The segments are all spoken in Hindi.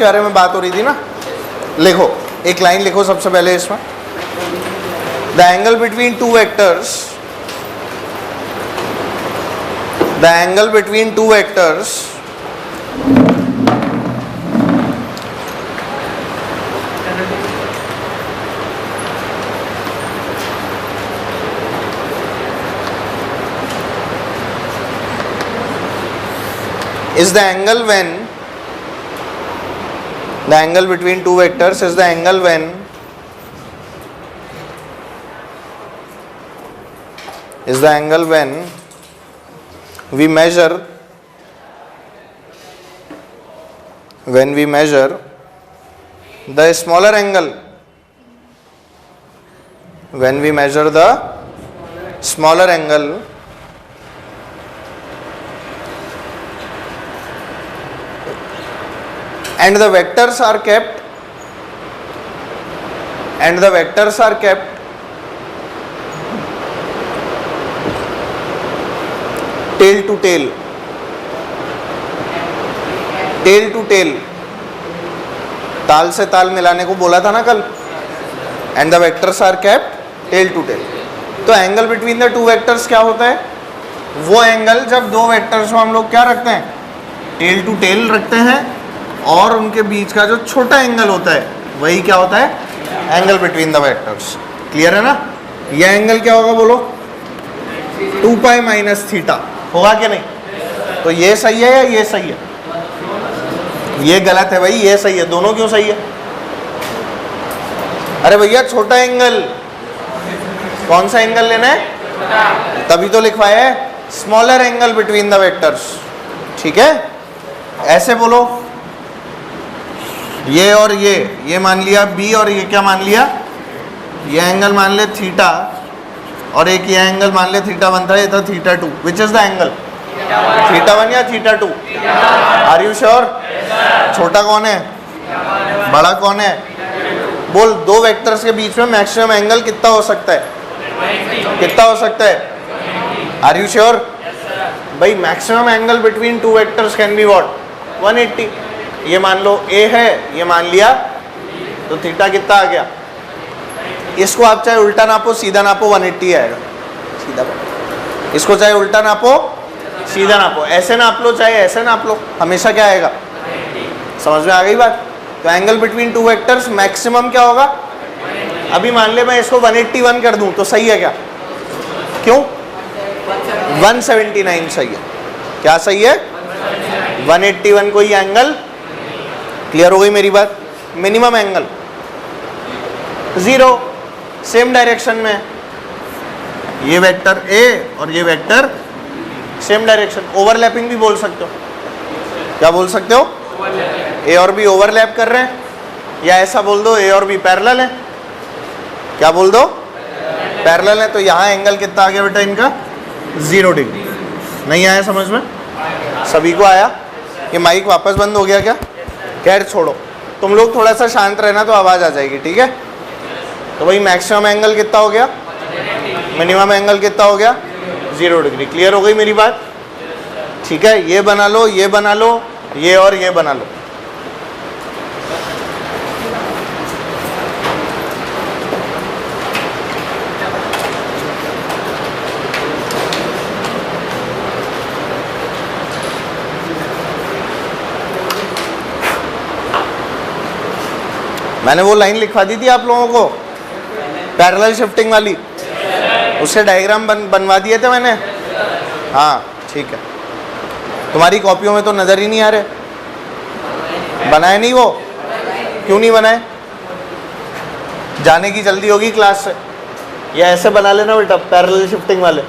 के बारे में बात हो रही थी ना, लिखो एक लाइन लिखो सबसे पहले इसमें, the angle between two vectors, the angle between two vectors is the angle when, the angle between two vectors is the angle when we measure the smaller angle, when we measure the smaller angle and the vectors are kept tail to tail, ताल से ताल मिलाने को बोला था ना कल, and the vectors are kept tail to tail. तो angle between the two vectors क्या होता है? वो एंगल जब दो वेक्टर्स को हम लोग क्या रखते हैं, टेल टू टेल रखते हैं, और उनके बीच का जो छोटा एंगल होता है वही क्या होता है, angle between the vectors. Clear है ना? यह एंगल क्या होगा बोलो? 2 पाई माइनस थीटा होगा कि नहीं? तो ये सही है या ये सही है? ये गलत है भाई, ये सही है। दोनों क्यों सही है? अरे भैया छोटा एंगल, कौन सा एंगल लेना है? तभी तो लिखवाया है smaller angle between the vectors. ठीक है, ऐसे बोलो, ये और ये मान लिया b, और ये क्या मान लिया, ये एंगल मान ले थीटा, और एक ये एंगल मान ले थीटा बनता है, ये था theta 2। Which is the angle? Theta 1 या थीटा 2? Are you sure? छोटा कौन है, बड़ा कौन है? बोल, दो वेक्टर्स के बीच में मैक्सिमम एंगल कितना हो सकता है? कितना हो सकता है? Are you sure? भाई maximum angle between two vectors can be what? 180। ये मान लो a है, ये मान लिया, तो थीटा कितना आ गया? इसको आप चाहे उल्टा नापो सीधा नापो, 180 आएगा सीधा। इसको चाहे उल्टा नापो सीधा नापो, ऐसे नाप लो चाहे ऐसे नाप लो, हमेशा क्या आएगा? समझ में आ गई बात? तो angle between two vectors maximum क्या होगा? अभी मान ले मैं इसको 181 कर दूं तो सही है क्या? क्यों? 179 सही है। क्या सही है? 181 कोई एंगल। क्लियर हो गई मेरी बात? मिनिमम एंगल 0, सेम डायरेक्शन में, ये वेक्टर a और ये वेक्टर सेम डायरेक्शन, ओवरलैपिंग भी बोल सकते हो। क्या बोल सकते हो? a और b ओवरलैप कर रहे हैं, या ऐसा बोल दो a और b पैरेलल है। क्या बोल दो? पैरेलल है। तो यहाँ एंगल कितना आ गया बेटा इनका? 0 डिग्री। नहीं आया समझ में? सभी को आया? ये माइक वापस बंद हो गया क्या? खैर छोड़ो, तुम लोग थोड़ा सा शांत रहना तो आवाज़ आ जाएगी। ठीक है, तो भाई मैक्सिमम एंगल कितना हो गया, मिनिमम एंगल कितना हो गया? 0 डिग्री। क्लियर हो गई मेरी बात? ठीक है, ये बना लो, ये बना लो, ये और ये बना लो। मैंने वो लाइन लिखवा दी थी आप लोगों को, पैरेलल शिफ्टिंग वाली, उससे डायग्राम बनवा दिए थे मैंने। हाँ ठीक है, तुम्हारी कॉपियों में तो नज़र ही नहीं आ रहे। बनाए नहीं वो? क्यों नहीं बनाए? जाने की जल्दी होगी क्लास से, या ऐसे बना लेना बेटा पैरेलल शिफ्टिंग वाले।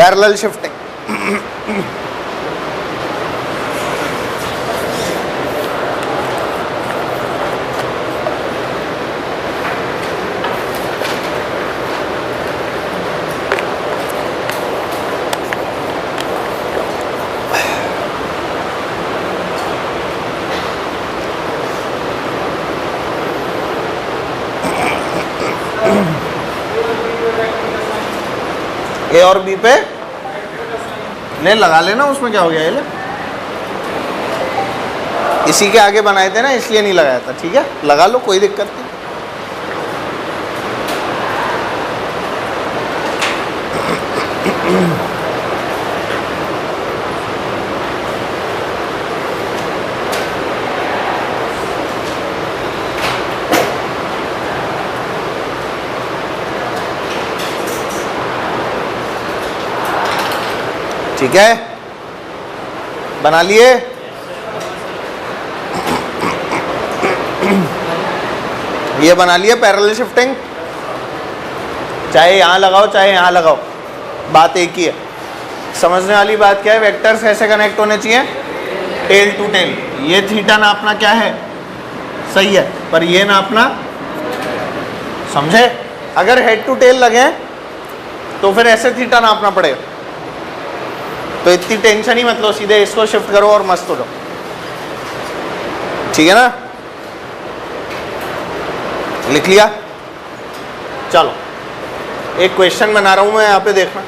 पैरेलल शिफ्टिंग ए और बी पे ले लगा लेना, उसमें क्या हो गया, ये ले। इसी के आगे बनाए थे ना, इसलिए नहीं लगाया था, ठीक है, लगा लो, कोई दिक्कत नहीं। ठीक है, बना लिए। ये बना लिए पैरेलल शिफ्टिंग, चाहे यहाँ लगाओ चाहे यहाँ लगाओ, बात एक ही है। समझने वाली बात क्या है, वेक्टर्स कैसे कनेक्ट होने चाहिए, टेल टू टेल। ये थीटा नापना क्या है, सही है, पर ये नापना, समझे। अगर हेड टू टेल लगे तो फिर ऐसे थीटा नापना पड़ेगा, तो इतनी टेंशन ही मत लो, सीधे इसको शिफ्ट करो और मस्त हो जाओ, ठीक है ना। लिख लिया, चलो एक क्वेश्चन बना रहा हूं मैं, यहाँ पे देखना।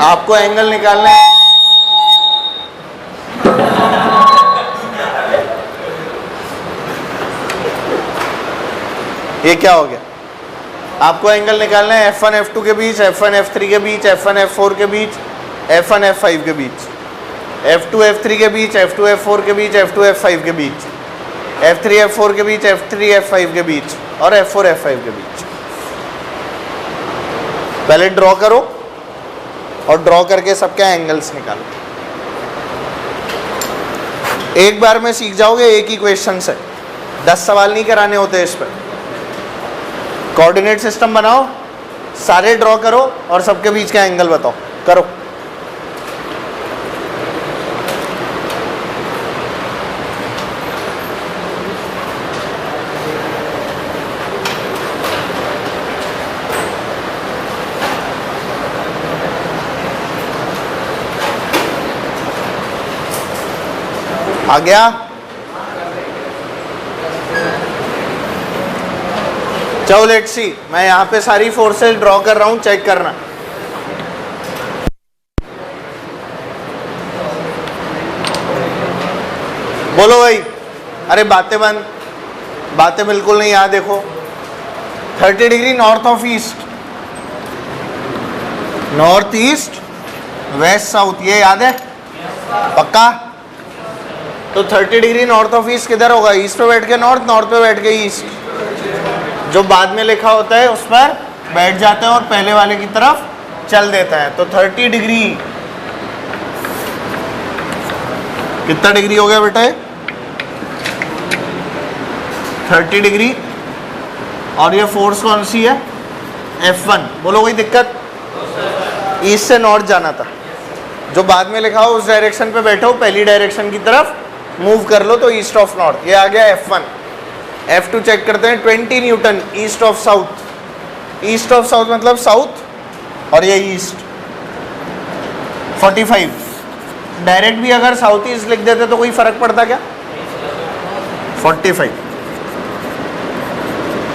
आपको एंगल निकालना है, ये क्या हो गया, आपको एंगल निकालना है F1 F2 के बीच, F1 F3 के बीच, F1 F4 के बीच, F1 F5 के बीच, F2 F3 के बीच, F2 F4 के बीच, F2 F5 के बीच, F3 F4 के बीच, F3 F5 के बीच और F4 F5 के बीच। पहले ड्रॉ करो और ड्रॉ करके सबके एंगल्स निकालो। एक बार में सीख जाओगे, एक ही क्वेश्चन से 10 सवाल नहीं कराने होते इस पर। कोऑर्डिनेट सिस्टम बनाओ, सारे ड्रॉ करो और सबके बीच का एंगल बताओ, करो। आ गया, चलो लेट्स सी। मैं यहाँ पे सारी फोर्सेस ड्रॉ कर रहा हूँ, चेक करना। बोलो भाई, अरे बातें बंद, बातें बिल्कुल नहीं। यहाँ देखो 30 degree north of east, north east west south, ये याद है पक्का। तो 30 डिग्री नॉर्थ ऑफ ईस्ट किधर होगा, ईस्ट पे बैठ के नॉर्थ, नॉर्थ पे बैठ के ईस्ट। जो बाद में लिखा होता है उस पर बैठ जाते हैं और पहले वाले की तरफ चल देता है। तो 30 डिग्री, कितना डिग्री हो गया बेटा ये? 30 डिग्री। और ये फोर्स कौन सी है? F1। बोलो कोई दिक्कत? ईस्ट से नॉर्थ जाना था, जो बाद में लिखा हो उस डायरेक्शन पे बैठो, पहली डायरेक्शन की तरफ मूव कर लो तो ईस्ट ऑफ नॉर्थ। ये आ गया F1। F2 चेक करते हैं, 20 Newton east of south. East of south मतलब साउथ और ये ईस्ट 45। डायरेक्ट भी अगर साउथ ईस्ट लिख देते तो कोई फर्क पड़ता क्या? 45।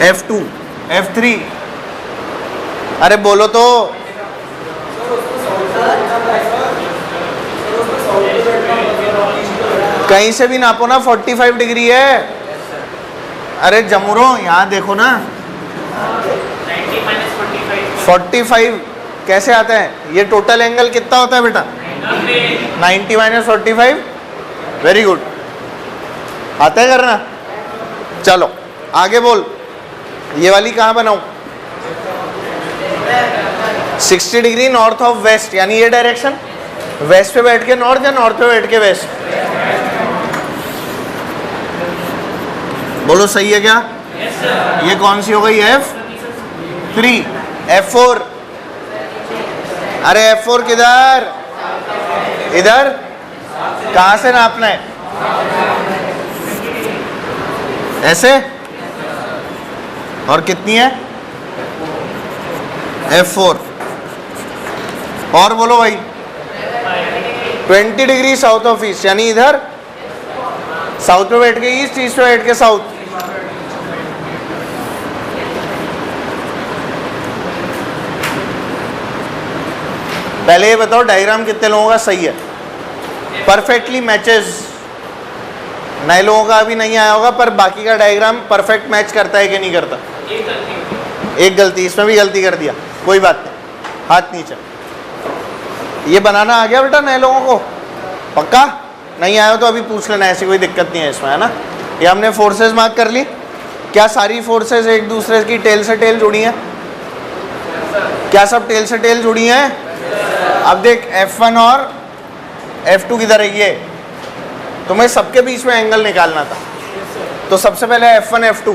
F2, F3, अरे बोलो तो। कहीं से भी नापो ना, 45 डिग्री है। अरे जमुरो यहाँ देखो ना, 45 कैसे आता है? ये टोटल एंगल कितना होता है बेटा? 90 माइनस 45। वेरी गुड, आता है करना। चलो आगे बोल, ये वाली कहाँ बनाऊं? 60 डिग्री नॉर्थ ऑफ वेस्ट, यानी ये डायरेक्शन। वेस्ट पे बैठ के नॉर्थ या नॉर्थ पे बैठ के वेस्ट? बोलो सही है क्या? ये कौन सी हो गई? F3। F4, अरे F4 किधर? इधर। कहां से नापना है? ऐसे। और कितनी है? F4। और बोलो भाई, 20 डिग्री साउथ ऑफ ईस्ट, यानी इधर साउथ पे बैठ के ईस्ट, ईस्ट पे बैठ के साउथ। पहले ये बताओ डायग्राम कितने लोगों का सही है? Perfectly matches. नए लोगों का अभी नहीं आया होगा, पर बाकी का डायग्राम परफेक्ट मैच करता है कि नहीं करता? एक गलती, इसमें भी गलती कर दिया, कोई बात नहीं, हाथ नीचे। ये बनाना आ गया बेटा नए लोगों को? पक्का? नहीं आया तो अभी पूछ लेना, ऐसी कोई दिक्कत नहीं है इसमें, है ना। ये हमने फोर्सेस मार्क कर ली। क्या सारी फोर्सेस एक दूसरे की टेल से टेल जुड़ी हैं? क्या सब टेल से टेल जुड़ी हैं? अब देख, F1 और F2 किधर है? ये तुम्हें सबके बीच में एंगल निकालना था। तो सबसे पहले F1 F2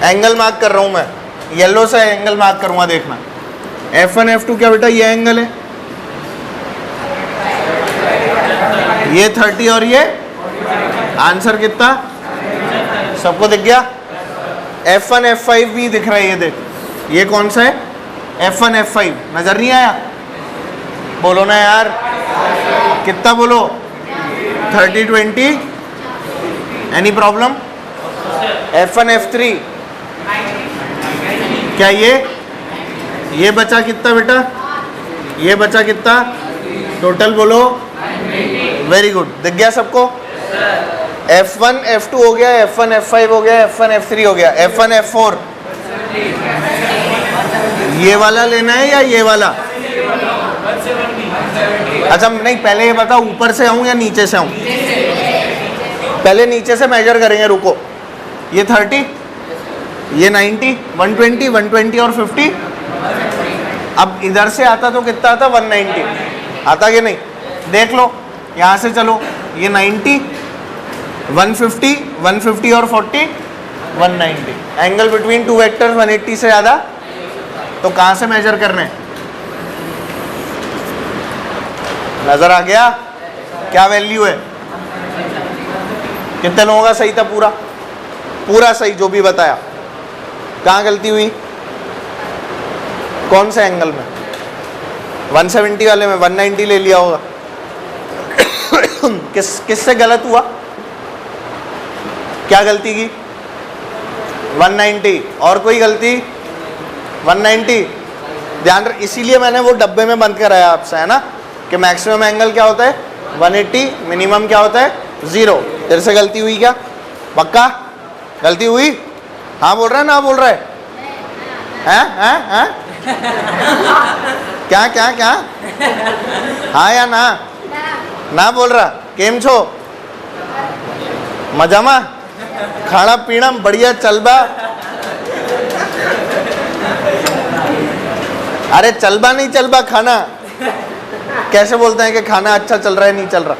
एंगल मार्क कर रहा हूं मैं, येलो से एंगल मार्क करूंगा, देखना। F1 F2 क्या बेटा? ये एंगल है, ये 30 और ये आंसर कितना? सबको दिख गया? F1 F5 भी दिख रहा है, ये देख, ये कौन सा है? F1 F5 नजर नहीं आया? बोलो ना यार, कितना बोलो? 30 20। Any problem? F1 F3 क्या ये बचा कितना बेटा? ये बचा कितना? टोटल बोलो। वेरी गुड, दिख गया सबको? F1 F2 हो गया, F1 F5 हो गया, F1 F3 हो गया। F1 F4 ये वाला लेना है या ये वाला? अच्छा नहीं, पहले ये बताओ ऊपर से आऊं या नीचे से आऊं? पहले नीचे से मेजर करेंगे, रुको। ये 30, ये 90, 120, 120 और 50। अब इधर से आता तो कितना आता? 190 आता कि नहीं? देख लो, यहाँ से चलो, ये 90, 150, 150 और 40, 190। एंगल बिटवीन टू वेक्टर्स 180 से ज़्यादा, तो कहाँ से मेजर करना है? नजर आ गया? क्या वैल्यू है? कितने लोगों का सही था? पूरा पूरा सही जो भी बताया। कहाँ गलती हुई? कौन से एंगल में? 170 वाले में 190 ले लिया होगा। किससे गलत हुआ? क्या गलती की? 190। और कोई गलती? 190। ध्यान रख, इसीलिए मैंने वो डब्बे में बंद कराया आपसे, है ना, कि मैक्सिमम एंगल क्या होता है? 180, मिनिमम क्या होता है? 0। तेरे से गलती हुई क्या? पक्का गलती हुई? हाँ बोल रहा है, ना बोल रहा है? हैं? क्या क्या क्या? हाँ या ना? ना बोल रहा? केम छो? मजामा? खाना पीना बढ़िया चल बा? अरे चलबा नहीं चलबा, खाना कैसे बोलते हैं कि खाना अच्छा चल रहा है नहीं चल रहा?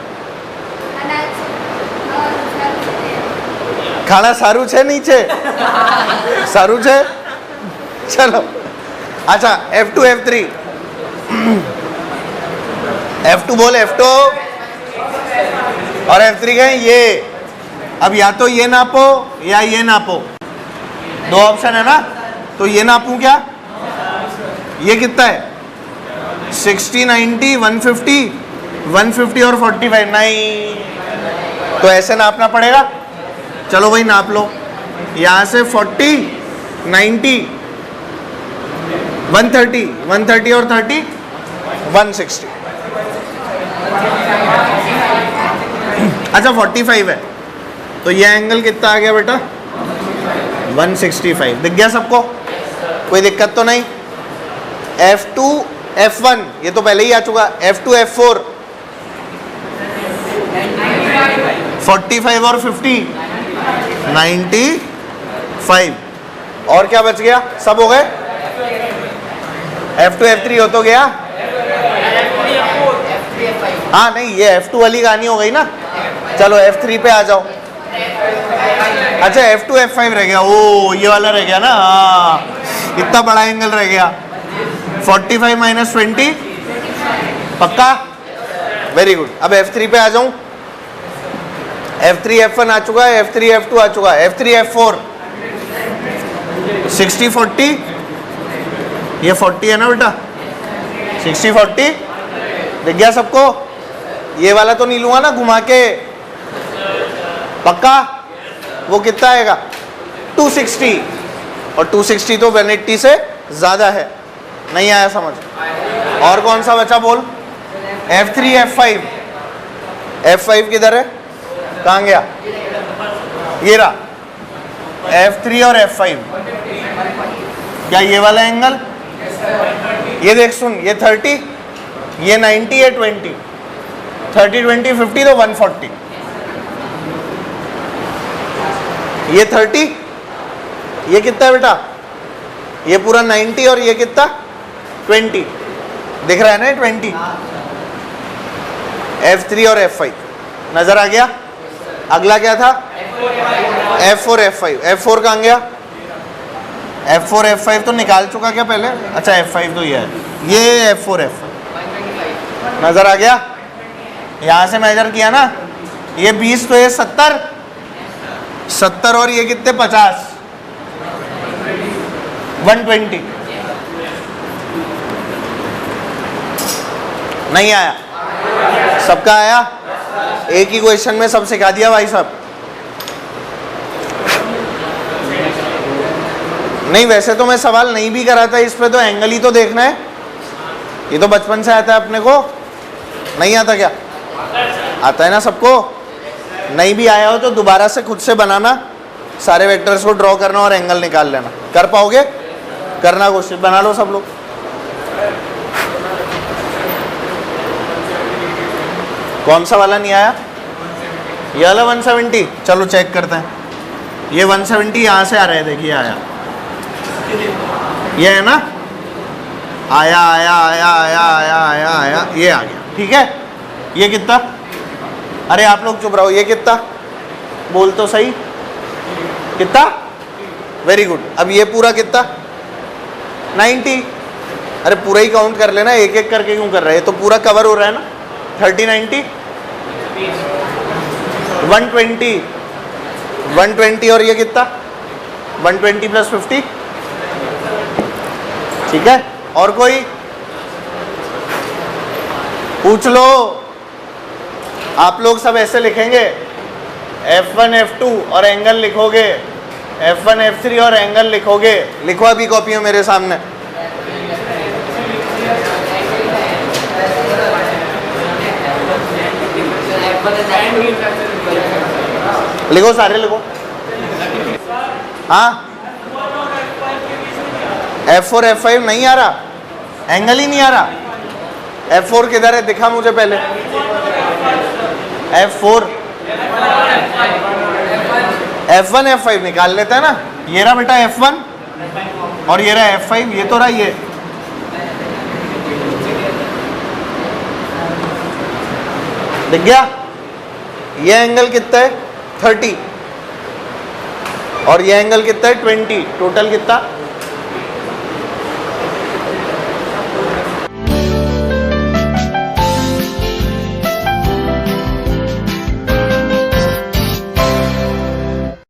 खाना सारू छे नीचे सारू छे। चलो अच्छा F2 F3 F2 बोल F2 और F3 कहें ये। अब या तो ये नापो या ये नापो, दो ऑप्शन है ना। तो ये नापूं क्या? ये कितना है? 60 90 150 150 और 45 नहीं, तो ऐसे नापना पड़ेगा। चलो भाई नाप लो, यहाँ से 40 90 130 130 और 30 160। अच्छा 45 है, तो ये एंगल कितना आ गया बेटा? 165। दिख गया सबको? कोई दिक्कत तो नहीं? F2 F1 ये तो पहले ही आ चुका। F2 F4 45 और 50 95। और क्या बच गया? सब हो गए? F2 F3 हो तो गया? हाँ नहीं, ये F2 वाली कहानी हो गई ना। चलो F3 पे आ जाओ। अच्छा F2 F5 रह गया। ओ ये वाला रह गया ना, हाँ इतना बड़ा एंगल रह गया। 45 माइनस 20 पक्का? Very good. अब F3 पे आ जाऊं। F3 F1 आ चुका है, F3 F2 आ चुका है, F3 F4 60 40 ये 40 है ना बेटा, 60 40 दिख गया सबको? ये वाला तो नहीं लूंगा ना घुमा के, पक्का? वो कितना आएगा? 260 और 260 तो 180 से ज़्यादा है। नहीं आया समझ? और कौन सा बचा बोल? F3 F5 F5 किधर है? कहाँ गया? ये रहा F3 और F5। क्या ये वाला एंगल? ये देख सुन, ये 30 ये 90 है 20 30 20 50 तो 140। ये 30 ये कितना है बेटा? ये पूरा 90 और ये कितना? 20 दिख रहा है ना 20। F3 और F5 नजर आ गया? अगला क्या था? F4 F5 F4 कहाँ गया? F4 F5 तो निकाल चुका क्या पहले? अच्छा F5 तो ये है, ये F4 F5 नजर आ गया? यहाँ से मेजर किया ना, ये 20 तो ये 70 70 और ये कितने? 50 120। नहीं आया? सबका आया? एक ही क्वेश्चन में सब सिखा दिया भाई साहब। नहीं वैसे तो मैं सवाल नहीं भी करा था इस पे, तो एंगल ही तो देखना है। ये तो बचपन से आता है अपने को, नहीं आता क्या? आता है ना सबको? नहीं भी आया हो तो दोबारा से खुद से बनाना, सारे वेक्टर्स को ड्रॉ करना और एंगल निकाल लेना। कर पाओगे? करना कोशिश, बना लो सब लोग। कौन सा वाला नहीं आया? ये वाला 170। चलो चेक करते हैं। ये 170 यहाँ से आ रहा है, देखिए आया, ये है ना? आया आया आया आया आया आया आया, ये आ गया। ठीक है, ये कितना? अरे आप लोग चुप रहो, ये कितना? बोल तो सही, कितना? Very good. अब ये पूरा कितना? 90। अरे पूरा ही काउंट कर लेना, एक एक करके क्यों कर रहे हैं? तो पूरा कवर हो रहा है ना। 30 90 120 120 और ये कितना? 120 प्लस 50। ठीक है, और कोई पूछ लो। आप लोग सब ऐसे लिखेंगे, F1 F2 और एंगल लिखोगे, F1 F3 और एंगल लिखोगे। लिखो अभी कॉपियों मेरे सामने। लिखो, सारे लिखो। हाँ F4 F5 नहीं आ रहा, एंगल ही नहीं आ रहा। F4 किधर है? दिखा मुझे पहले। F4 F1 F5 निकाल लेता है ना। ये रहा बेटा F1 और ये रहा F5, ये तो रहा ये। दिख गया? ये एंगल कितना है 30 और ये एंगल कितना है 20, टोटल कितना